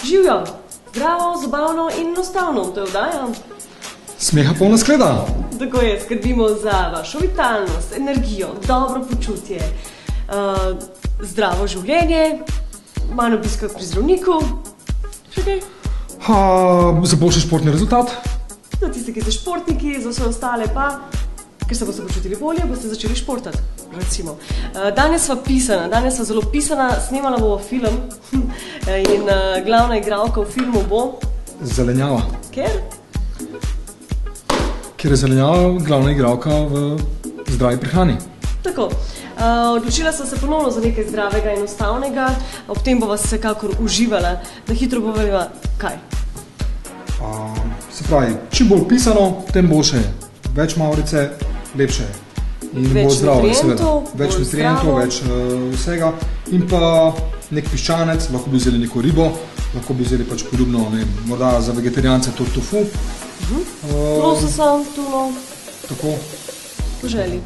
Živjo, zdravo, zabavno in enostavno te vdajam. Smeha polna skleda. Tako je, skrbimo za vašo vitalnost, energijo, dobro počutje, zdravo življenje, manj obiska pri zdravniku. Še kaj? Za boljši športni rezultat. Za tiste, ki ste športniki, za vse ostale pa, ker se boste počutili bolje, boste začeli športati, recimo. Danes sva zelo pisana, snemala bomo film in glavna igralka v filmu bo... Zelenjava. Ker? Ker je zelenjava glavna igralka v zdravi prehrani. Tako. Odločila sem se ponovno za nekaj zdravega in enostavnega, ob tem bova vsekakor uživala, da hitro poveva kaj. Se pravi, čim bolj pisano, tem boljše je. Več mavrice, lepše je. In bolj zdravo, seveda. Več nutrientov, več vsega. In pa nek piščanec, lahko bi vzeli neko ribo, lahko bi vzeli pač podobno, morda za vegetarijance tofu. Lososa, tuno. Tako. Po želji.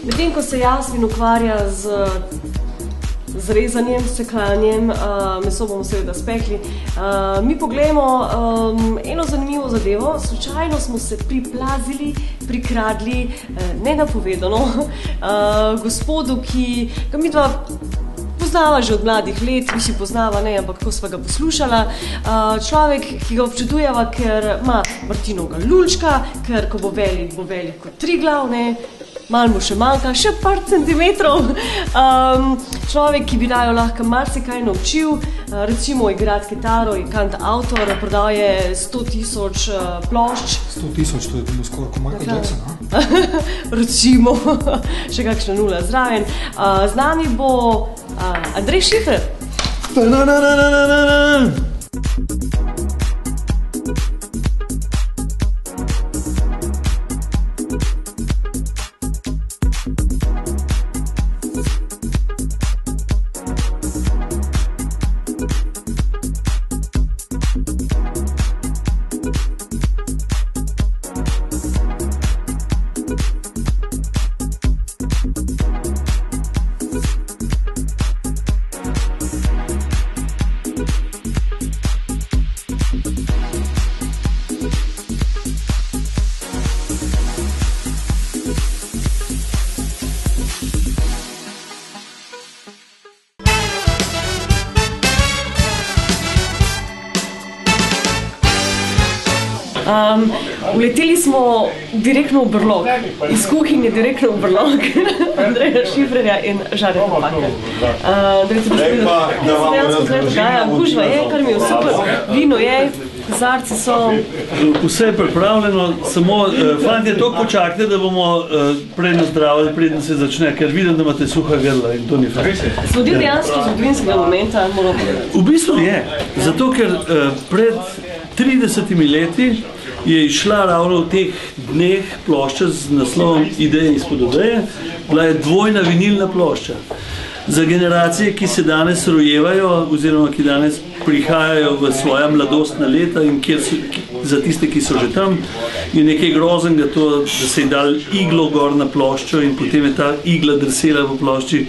Medtem, ko se Jasmin ukvarja z rezanjem, sekljanjem, meso bomo seveda spekli, mi poglejmo eno zanimivo zadevo. Slučajno smo se priplazili, prikradli, nenapovedano, gospodu, ki ga midva poznava že od mladih let, mi si poznava, ne, ampak ko sva ga poslušala. Človek, ki ga občudujeva, ker ima Martinovega lulčka, ker ko bo velik kot Triglav, ne, malo mu še manjka, še par centimetrov. Človek, ki bi najo lahko marsikaj naučil, recimo igrati kitaro, je kantavtor, prodal je 100 000 plošč. 100 000, to je bilo skoraj kot Michael Jackson, a? Recimo, še kakšna nula zraven. Z nami bo Andrej Šifer. Uleteli smo direktno v brlog, iz kuhinje direktno v brlog Andreja Šiferja in Žarja Topaka. Gužva je, kar mi je super, vino je, kozarci so. Vse je pripravljeno, samo fantje, toliko počakajte, da bomo predno zdravili, predno se začne, ker vidim, da imate suha grla in to ni fakt. Sledi dejansko zgodovinskega momenta, moramo povedati. V bistvu je, zato ker pred 30 leti je išla ravno v teh dneh plošča z naslovom Ideje izpod odeje, bila je dvojna vinilna plošča. Za generacije, ki se danes rojevajo, oziroma ki danes prihajajo v svoja mladostna leta in za tiste, ki so že tam, je nekaj groznega to, da se je dal iglo gor na ploščo in potem je ta igla drsela v plošči.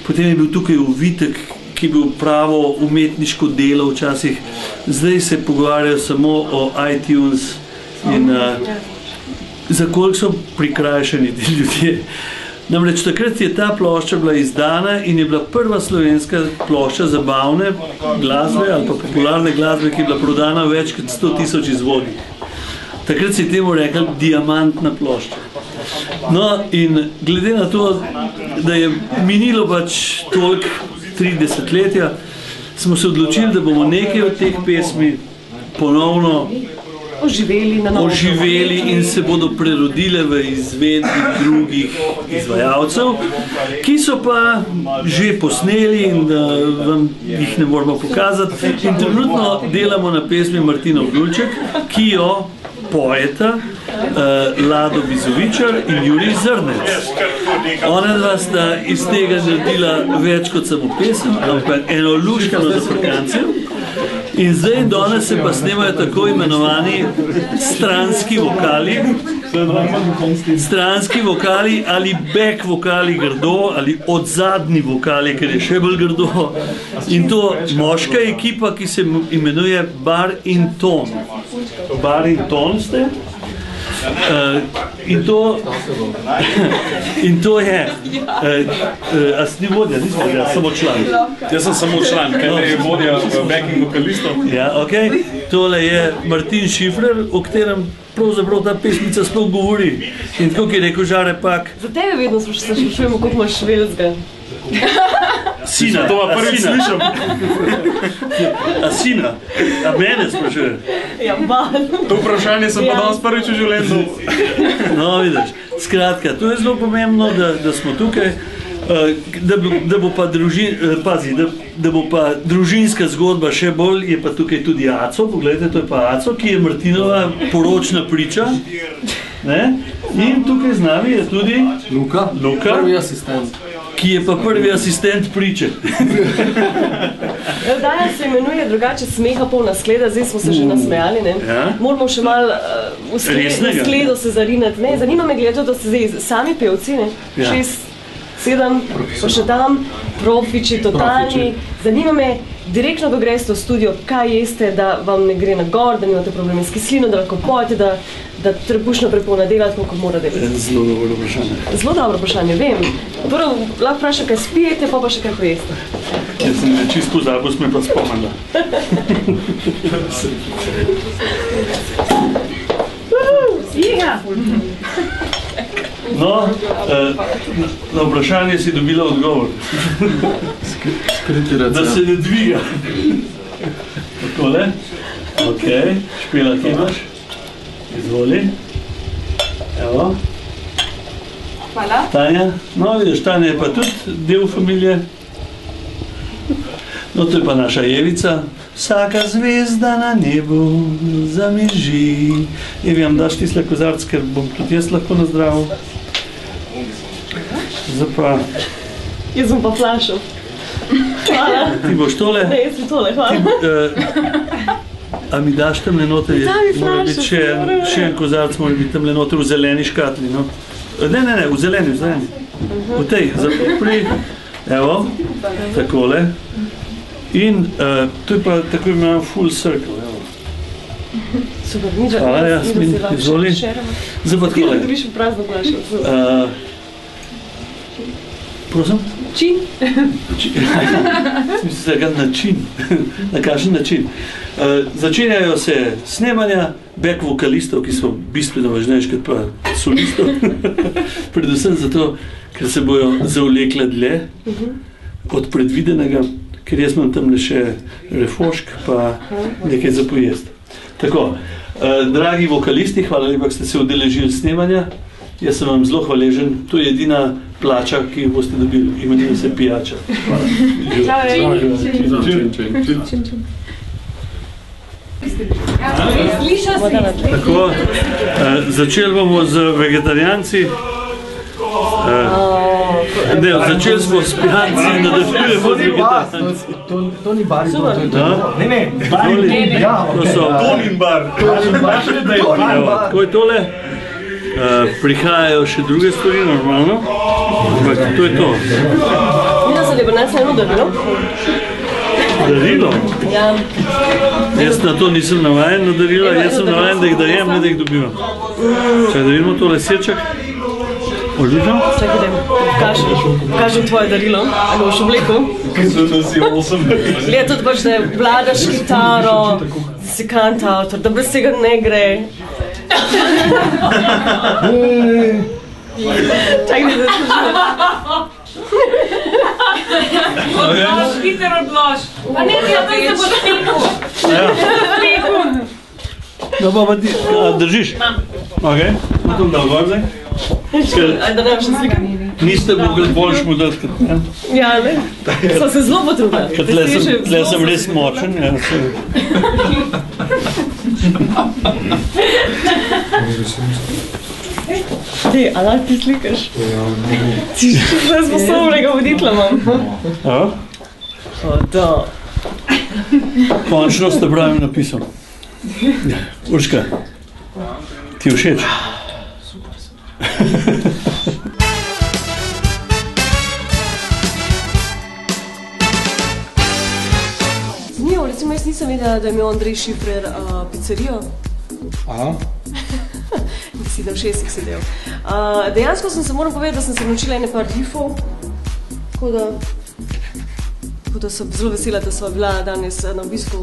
Potem je bil tukaj uvitek, ki je bil pravo umetniško delo včasih. Zdaj se pogovarjajo samo o iTunes in za koliko so prikrajšani ti ljudje. Namreč takrat je ta plošča bila izdana in je bila prva slovenska plošča zabavne glasbe ali pa popularne glasbe, ki je bila prodana v več kot 100 000 izvodih. Takrat se je temu rekel diamantna plošča. No in glede na to, da je minilo pač toliko 30 letja, smo se odločili, da bomo nekaj od teh pesmi ponovno oživeli in se bodo prerodile v izvedbi drugih izvajalcev, ki so pa že posneli in vam jih ne moramo pokazati. In trenutno delamo na pesmi Martinov lulček, ki jo pojeta Lado Bizovičar in Jurij Zrnec. Ona dva sta iz tega naredila več kot samo pesem, ampak eno luškano zafrkancev. In zdaj danes se pa snemajo tako imenovani stranski vokali ali back vokali grdo ali odzadnji vokali, ker je še bolj grdo. In to moška ekipa, ki se imenuje Bar in Ton. Bar in Ton ste? In to je a si ti vodja, nisi vodja, samo član. Jaz sem samo član, kaj je vodja backing vokalistov. Ja, ok. Tole je Martin Šifrer, o katerem pravzaprav ta pesmica sploh govori. In tako je rekel Žare Pak. Za tebe vedno se sprašujemo, koliko imaš švelzga. Sina, to pa prvič slišam. A sina? A mene sprašuje? Ja, bal. To vprašanje sem pa danes prvič v življenju. No, vidiš. Skratka, to je zelo pomembno, da smo tukaj, da bo pa družinska zgodba še bolj, je pa tukaj tudi Aco, pogledajte, to je pa Aco, ki je Martinova poročna priča. In tukaj z nami je tudi Luka, prvi asistent. Ki je pa prvi asistent priče. Danes se imenuje drugače Smeha polna skleda, zdaj smo se že nasmejali, ne? Moramo še malo v skledo se zarinati, ne? Zanima me gledati, da ste zdaj sami pevci, ne? 6, 7, pa še tam, profiči, totalni. Zanima me, direktno, ko greste v studio, kaj jeste, da vam ne gre na gor, da nimate probleme s kislino, da lahko pojete, da trebušno prepolna delati, koliko mora delati. Zelo dobro vprašanje. Zelo dobro vprašanje, vem. Prvo lahko vprašam, kaj spijete, pa še kaj pojeste. Jaz sem čisto pozabil, sem me pa spomnila. No, na vprašanje si dobila odgovor. Da se ne dviga. Takole. Ok, Špela, kje imaš? Izvoli. Evo. Hvala. Tanja. No, vidiš, Tanja je pa tudi del familije. No, to je pa naša Jevica. Vsaka zvezda na nebu zameži. Evi, vam daš tisle kozarc, ker bom tudi jaz lahko nazdravil. Zdaj pa... Jaz bom pa flašal. Hvala. Ti boš tole? Ne, jaz sem tole, hvala. A mi daš tamle noter? Mora biti še en kozarc, mora biti tamle noter v zeleni škatli, no? Ne, v zeleni. V tej, zapri. Evo, takole. In to je pa tako imenovan full circle, evo. Super, nič da. Hvala, Jasmin, izvoli. Zdaj pa takole. Ti dobiš v prazno flašo. Prosim? Čin? Način. Na kakšen način. Začenjajo se snemanja back vokalistov, ki so bistveno važnejši kot pa solistov. Predvsem zato, ker se bojo zavlekle dlje od predvidenega, ker jaz imam tamle še refošk pa nekaj za pojesti. Tako, dragi vokalisti, hvala lepa, da ste se udeležili snemanja. Jaz sem vam zelo hvaležen. To je edina plača, ki jo boste dobili. Imenuje se pijača. Tako, začeli bomo z vegetarijanci. Začeli smo s pijanci in nadaljujemo z vegetarijanci. To ni bar, to je to. Ne, to so Tonin bar. Tako je tole. Prihajajo še druge stvari, normalno. Ampak to je to. Mina se lepo nas eno darilo. Darilo? Ja. Jaz na to nisem navajen na darila, jaz sem navajen, da jih dajem, ne da jih dobivam. Čakaj, da vidimo tole sirček. Odlično? Čakaj, da kažem tvoje darilo, ali boš obleko. Gleda tudi pač, da je vladaš kitaro, da si kantautor, da brez tega ne gre. Čakaj, da se živim. Odlož, Peter, odlož. Pa ne, ti opet se boš speku. No, pa ti držiš? Ok, potem dal gor zdaj. Da ne še slika. Niste mogli boljš model, kot ne? Ja, ne. Sva se zelo potrudila. Tle sem res močen. Ti, a lahko ti slikaš? Ti še sposobnega voditla imam. Ja? O, to. Končno ste pravi napisal. Urška, ti je všeč? Zanimivo, recimo jaz nisem vedela, da je imel Andrej Šifrer pizzerijo. Aha. Si na šestih sedel. Dejansko moram povedati, da sem se naučila ene par riffov, tako da sem zelo vesela, da sva bila danes na obisku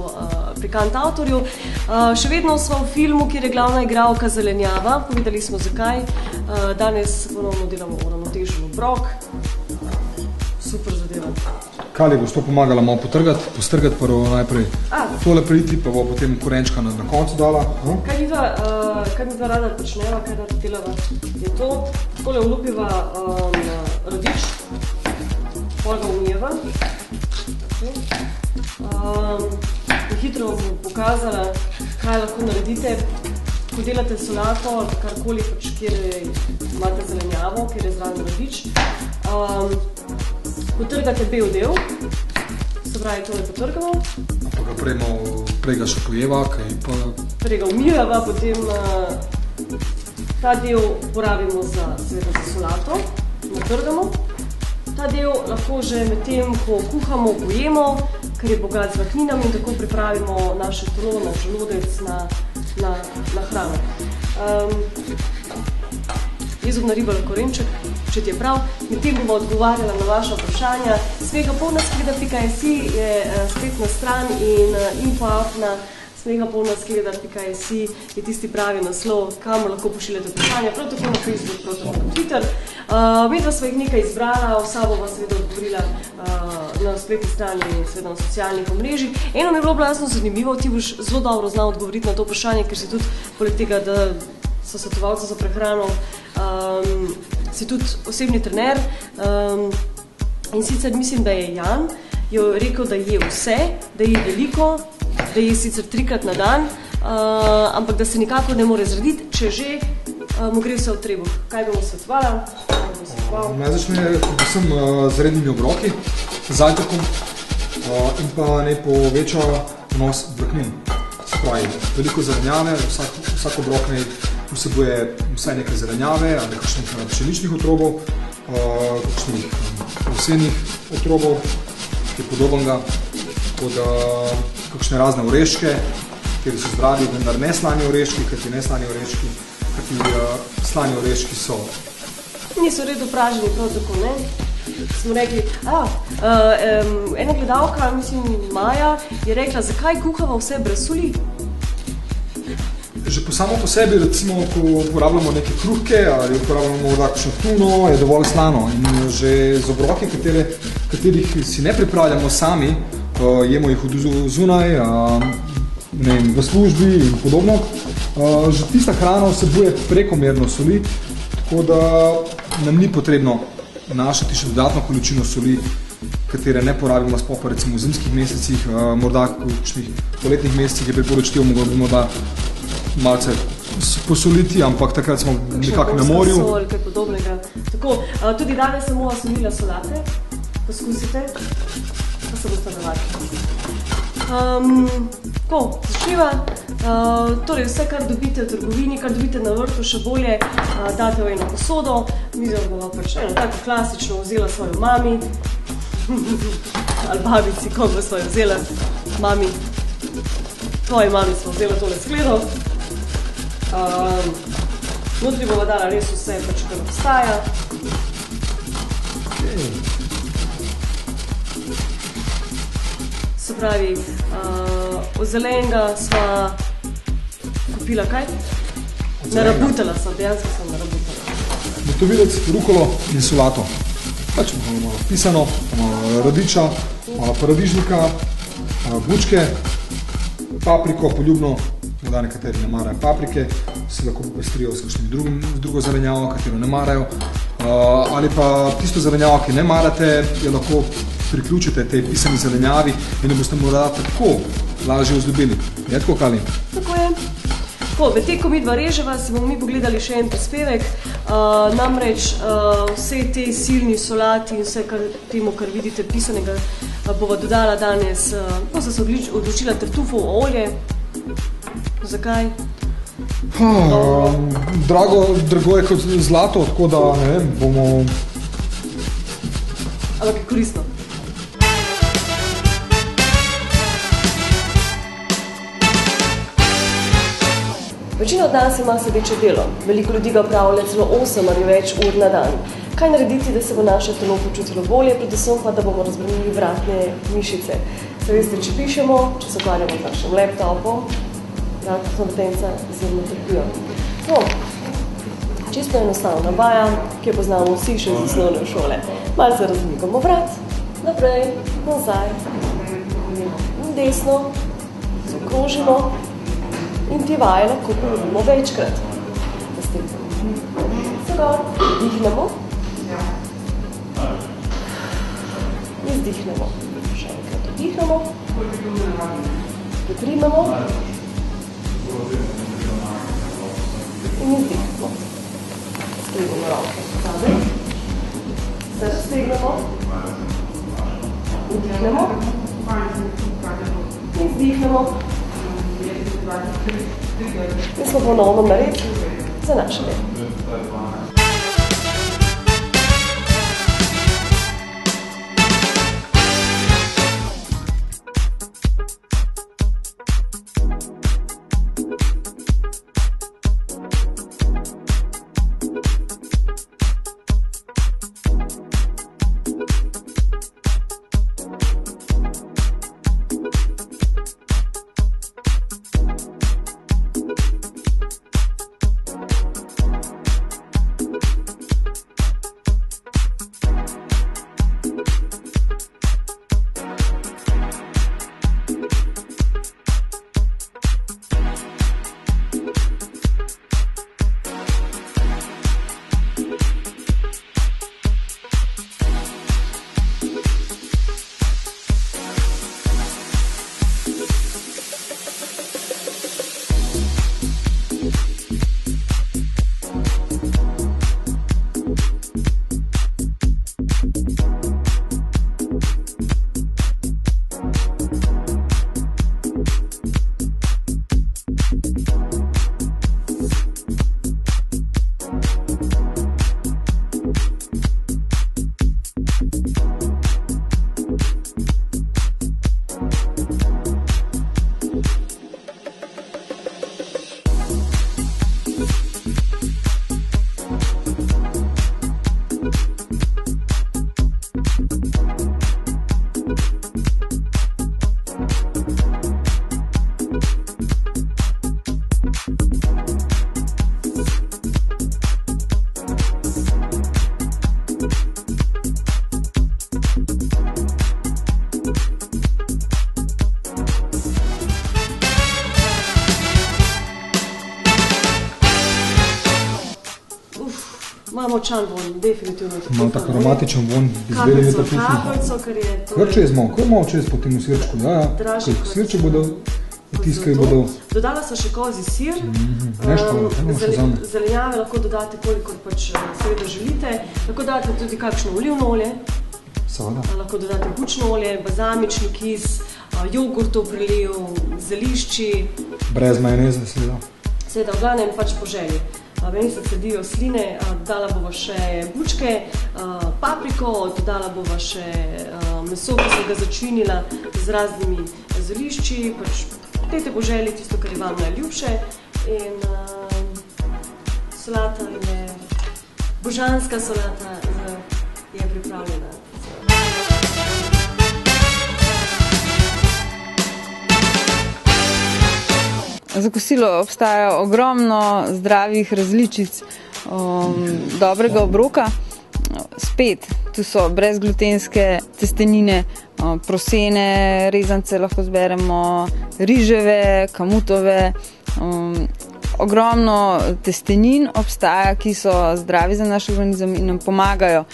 pri Kantavtorju. Še vedno sva v filmu, kjer je glavna igralka Zelenjava, povedali smo zakaj. Danes ponovno delamo uravnotežen obrok. Super zadeva. Kali boš to pomagala malo postrgati prvo najprej tole priti, pa bo potem korenčka na koncu dala. Kaj mi pa rada počneva, kaj rada delava, je to, takole olupiva radič, pol ga umijeva. Hitro bom pokazala, kaj lahko naredite, ko delate solato ali karkoli, kjer imate zelenjavo, kjer je zraven radič. Potrgate bel del, se pravi, tole potrgamo. Pa ga prej ga še pojeva, kaj pa... Prej ga umijeva, potem ta del porabimo za solato, natrgamo. Ta del lahko že med tem, ko kuhamo, pojemo, ker je bogat z vlakninami in tako pripravimo naše telo, naš želodec na hrano. Jaz bom naribala korenček, če ti je prav. Med tem bomo odgovarjala na vaša vprašanja. smehapolnaskeda.si je spletna stran in infoafna smehapolnaskeda.si je tisti pravi naslov, kamor lahko pošiljate vprašanja, prav tako na Facebook, prav tako na Twitter. Medva sva jih nekaj izbrala, vsa bova seveda odgovorila na spletni strani in seveda na socialnih omrežjih. Eno mi je bilo jasno zanimivo, ti boš zelo dobro znal odgovoriti na to vprašanje, ker si tudi poleg tega, da so svetovalca za prehrano, si tudi osebni trener in sicer mislim, da je Jan jo rekel, da je vse, da je veliko, da je sicer 3-krat na dan, ampak da se nikako ne more zrediti, če že mu gre vse v trebuh. Kaj bomo svetovala? Naj začne predvsem z rednimi obroki, zajtrkom in pa ne poveča vnos vlaknin. Se pravi, veliko zelenjave, vsak obrok ne vsebuje vsaj nekaj zelenjave ali kakšnih pšeničnih otrobov, kakšnih ovsenih otrobov, ki je podobnega, kot kakšne razne oreške, kjer so zdravi, vendar ne slani oreški, kajti slani oreški so. Niso redu praženi, prav tako, ne? Smo rekli, ena gledalka, mislim Maja, je rekla, zakaj kuhava vse brez soli? Že samo po sebi, recimo, ko uporabljamo neke kruhke ali uporabljamo kakšno tuno, je dovolj slano. In že z obroki, katerih si ne pripravljamo sami, jemo jih od zunaj, v službi in podobno, že tista hrana vsebuje prekomerno soli, tako da nam ni potrebno našati še dodatno količino soli, katere ne porabimo sploh pa recimo v zimskih mesecih, morda v kakšnih poletnih mesecih je priporočljivo morda malce posoliti, ampak takrat smo nekako na morju. Sol, kaj podobnega. Tako, tudi danes sem bova solila solate, poskusite, pa se boste navadili. Začneva, torej vse, kar dobite v trgovini, kar dobite na vrtu, še bolje date v eno posodo. Mi bova pač eno tako klasično vzela svojo mami, ali babici, koga smo jo vzela, mami, tvoji mami smo vzela tole skledo. Notri bova dala res vse, pač kar obstaja. Se pravi, od zelenega sva kupila kaj? Narabutala sva, dejansko sem narabutala. Motovilec, rukolo in solato. Pač malo pisano, malo radiča, malo paradižnika, bučke, papriko, poljubno, da nekateri ne marajo paprike, se lahko popestrijo s kakšnim drugo zelenjavo, katero ne marajo, ali pa tisto zelenjavo, ki ne marate, jo lahko priključite tej pisani zelenjavi in jo boste morda tako lažje vzljubili. Je tako, Kali? Tako je. Medtem, ko midva reževa, si bomo mi pogledali še en prispevek, namreč vse te silni solati in vse temu, kar vidite pisanega bova dodala danes, sem se odločila tartufovo olje. Zakaj? Drago je kot zlato, tako da, ne vem, bomo... Ampak je koristno. Večina od nas ima sedeče delo. Veliko ljudi ga opravlja celo 8 ali več ur na dan. Kaj narediti, da se bo naše telo počutilo bolje, predvsem pa, da bomo razbremenili vratne mišice? Se veste, če pišemo, če se ukvarjamo z našim laptopom, vratna kompetenca izjemno trpijo. No, čisto enostavna vaja, ki jo poznamo vsi še iz osnovne šole. Malo se razmikamo vrat, naprej, nazaj, desno, zaokrožimo in te vaje lahko ponovimo večkrat. Se gor, dihnemo. Izdihnemo. Še enkrat vdihnemo. Priprimemo. In izdihnemo. Stegnemo roke zadaj. Se raztegnemo. Vdihnemo. Izdihnemo. In smo ponovno nared za naše delo. Močan von, definitivno. Malo tako aromatičen von, izvedeli je tako kapljico, ker je to... Kar čez malo, kar malo čez po temu sirčku, sirče bodo, tiskaj bodo... Dodala sem še kozi sir, zelenjave lahko dodate, kolikor pač seveda želite, lahko dodate tudi kakšno olivno olje, lahko dodate bučno olje, bazamični kis, jogurtov preliv, zelišči. Brez majoneze, seveda. Seveda, v glavnem pač po želji. Meni se cedijo sline, dodala bova še bučke, papriko, dodala bova še meso, ki sem ga začinila z raznimi zelišči, pač dajte po želji tisto, kar je vam najljubše. In solata je, božanska solata je pripravljena. Za kosilo obstaja ogromno zdravih različic dobrega obroka. Spet, tu so brezglutenske testenine, prosene rezance lahko zberemo, riževe, kamutove. Ogromno testenin obstaja, ki so zdravi za naš organizem in nam pomagajo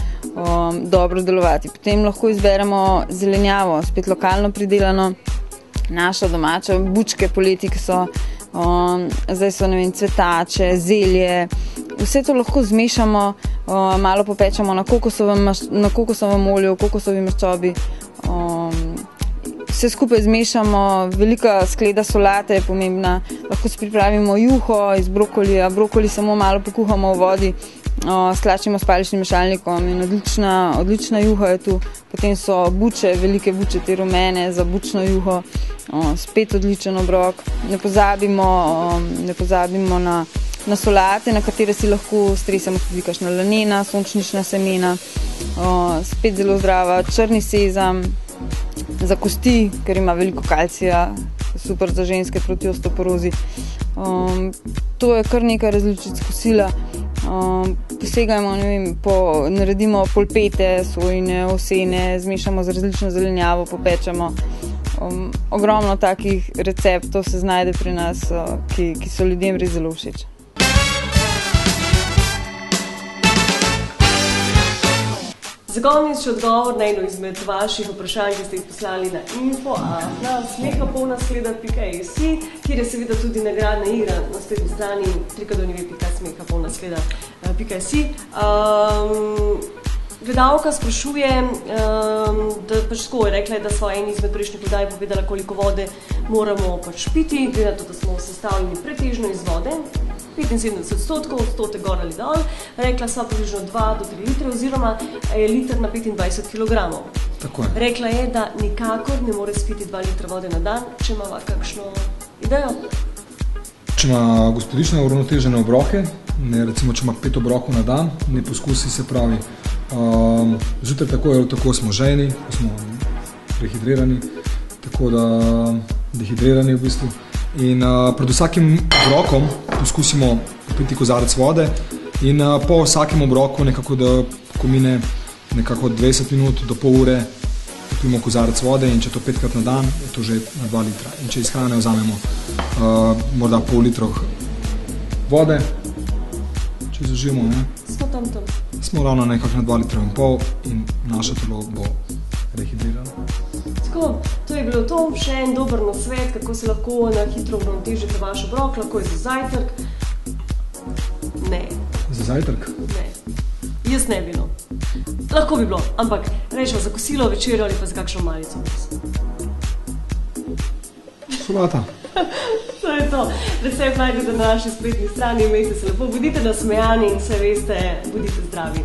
dobro delovati. Potem lahko izberemo zelenjavo, spet lokalno pridelano, naša domača, bučke poleti, ki so, zdaj so, ne vem, cvetače, zelje, vse to lahko zmešamo, malo popečemo na kokosovem olju, kokosovi maščobi, vse skupaj zmešamo, velika skleda solate je pomembna, lahko si pripravimo juho iz brokolija, brokoli samo malo pokuhamo v vodi, stlačimo s paličnim mešalnikom in odlična juha je tu. Potem so buče, velike buče, te rumene za bučno juho, spet odličen obrok. Ne pozabimo na solate, na katere si lahko stresamo tudi kakšna lanena, sončnična semena, spet zelo zdrava, črni sezam za kosti, ker ima veliko kalcija, super za ženske proti osteoporozi. To je kar nekaj različic kosila. Posegajmo, naredimo polpete, sojine, ovsene, zmešamo z različno zelenjavo, popečemo. Ogromno takih receptov se znajde pri nas, ki so ljudem res zelo všeč. Zagovornič odgovor na eno izmed vaših vprašanj, ki ste jih poslali na info@smehapolnaskleda.si, kjer je seveda tudi nagradna igra na spletni strani www.smehapolnaskleda.si. Gledalka sprašuje, da pač tako je rekla, da so eni izmed prejšnjih podaj povedala, koliko vode moramo pač piti, glede na to, da smo sestavljeni pretežno iz vode, 75%, odstotek gor ali dol, rekla sva približno 2 do 3 litre oziroma je liter na 25 kg. Tako je. Rekla je, da nikakor ne more spiti 2 litra vode na dan, če ima kakšno idejo. Če ima gospodična uravnotežene obroke, recimo če ima 5 obrokov na dan, ne poskusi, se pravi, zjutraj tako ali tako smo žejni, ko smo prehidrirani, tako da dehidrirani v bistvu. In pred vsakim obrokom poskusimo popiti kozarec vode in po vsakem obroku nekako, da ko mine nekako 20 minut do pol ure popijemo kozarec vode in če to 5krat na dan, je to že na 2 litra. In če iz hrane vzamemo morda pol litrov vode, če zaživimo, ne? Smo ravno nekako na 2,5 litra in naše telo bo rehidrirano. Tako, to je bilo to, še en dober nasvet, kako se lahko na hitro uravnotežite vaš obrok, lahko je za zajtrk. Ne. Za zajtrk? Ne. Jaz ne bi, no. Lahko bi bilo, ampak rečemo za kosilo, večerjo ali pa za kakšno malico. Solata. To je to. Recept najdete na naši spletni strani, imejte se lepo, bodite nasmejani in vse veste, bodite zdravi.